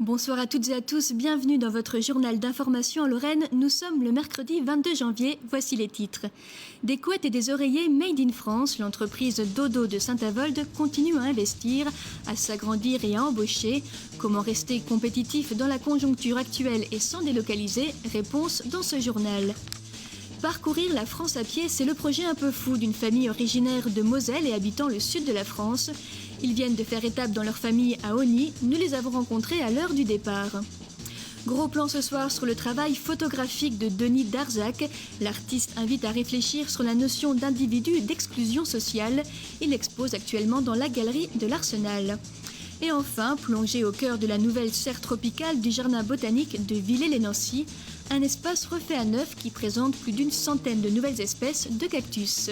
Bonsoir à toutes et à tous, bienvenue dans votre journal d'information en Lorraine. Nous sommes le mercredi 22 janvier, voici les titres. Des couettes et des oreillers made in France, l'entreprise Dodo de Saint-Avold continue à investir, à s'agrandir et à embaucher. Comment rester compétitif dans la conjoncture actuelle et sans délocaliser? Réponse dans ce journal. Parcourir la France à pied, c'est le projet un peu fou d'une famille originaire de Moselle et habitant le sud de la France. Ils viennent de faire étape dans leur famille à Osny. Nous les avons rencontrés à l'heure du départ. Gros plan ce soir sur le travail photographique de Denis Darzac. L'artiste invite à réfléchir sur la notion d'individu et d'exclusion sociale. Il expose actuellement dans la galerie de l'Arsenal. Et enfin, plongé au cœur de la nouvelle serre tropicale du jardin botanique de Villers-lès-Nancy, un espace refait à neuf qui présente plus d'une centaine de nouvelles espèces de cactus.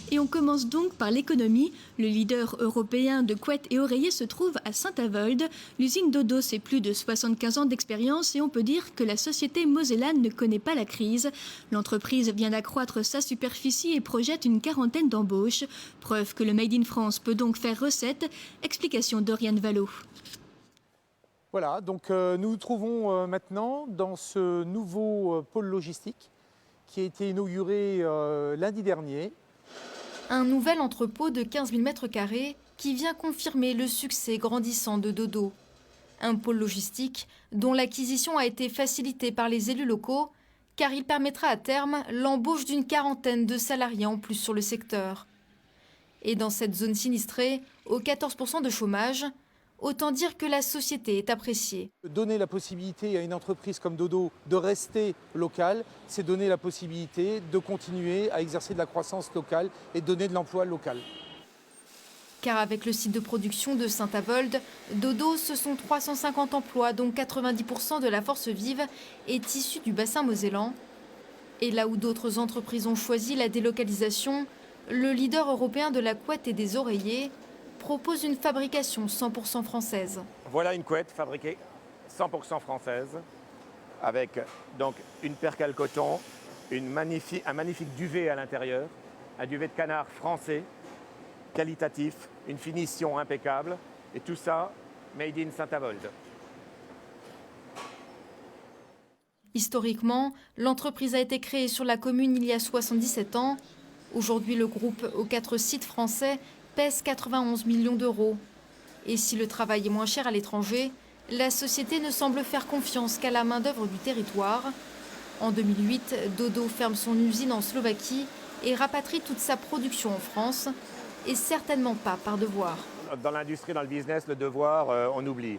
Et on commence donc par l'économie. Le leader européen de couettes et oreillers se trouve à Saint-Avold. L'usine Dodo, c'est plus de 75 ans d'expérience et on peut dire que la société mosellane ne connaît pas la crise. L'entreprise vient d'accroître sa superficie et projette une quarantaine d'embauches. Preuve que le Made in France peut donc faire recette. Explication d'Oriane Vallot. Voilà, donc nous nous trouvons maintenant dans ce nouveau pôle logistique qui a été inauguré lundi dernier. Un nouvel entrepôt de 15 000 m² qui vient confirmer le succès grandissant de Dodo. Un pôle logistique dont l'acquisition a été facilitée par les élus locaux car il permettra à terme l'embauche d'une quarantaine de salariés en plus sur le secteur. Et dans cette zone sinistrée, aux 14% de chômage, autant dire que la société est appréciée. Donner la possibilité à une entreprise comme Dodo de rester locale, c'est donner la possibilité de continuer à exercer de la croissance locale et donner de l'emploi local. Car avec le site de production de Saint-Avold, Dodo, ce sont 350 emplois, dont 90% de la force vive est issue du bassin mosellan. Et là où d'autres entreprises ont choisi la délocalisation, le leader européen de la couette et des oreillers propose une fabrication 100% française. Voilà une couette fabriquée 100% française avec donc une percale coton, un magnifique duvet à l'intérieur, un duvet de canard français, qualitatif, une finition impeccable et tout ça made in Saint-Avold. Historiquement, l'entreprise a été créée sur la commune il y a 77 ans. Aujourd'hui, le groupe aux 4 sites français pèse 91 millions d'euros. Et si le travail est moins cher à l'étranger, la société ne semble faire confiance qu'à la main-d'œuvre du territoire. En 2008, Dodo ferme son usine en Slovaquie et rapatrie toute sa production en France, et certainement pas par devoir. Dans l'industrie, dans le business, le devoir, on oublie.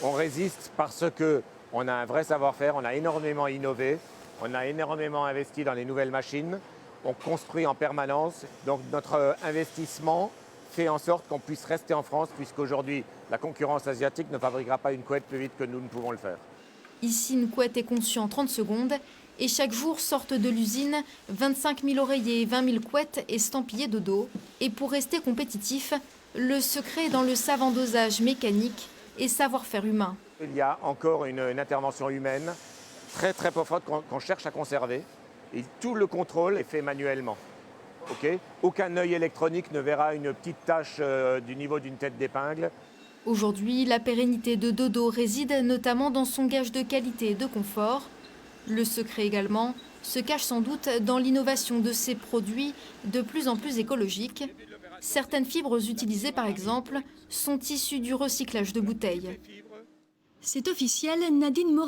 On résiste parce qu'on a un vrai savoir-faire, on a énormément innové, on a énormément investi dans les nouvelles machines. On construit en permanence, donc notre investissement fait en sorte qu'on puisse rester en France puisqu'aujourd'hui la concurrence asiatique ne fabriquera pas une couette plus vite que nous ne pouvons le faire. Ici, une couette est conçue en 30 secondes et chaque jour sortent de l'usine 25 000 oreillers et 20 000 couettes estampillées Dodo. Et pour rester compétitif, le secret est dans le savant dosage mécanique et savoir-faire humain. Il y a encore une intervention humaine très profonde qu'on cherche à conserver. Et tout le contrôle est fait manuellement. Okay. Aucun œil électronique ne verra une petite tache du niveau d'une tête d'épingle. Aujourd'hui, la pérennité de Dodo réside notamment dans son gage de qualité et de confort. Le secret également se cache sans doute dans l'innovation de ses produits de plus en plus écologiques. Certaines fibres utilisées par exemple sont issues du recyclage de bouteilles. C'est officiel, Nadine Moreau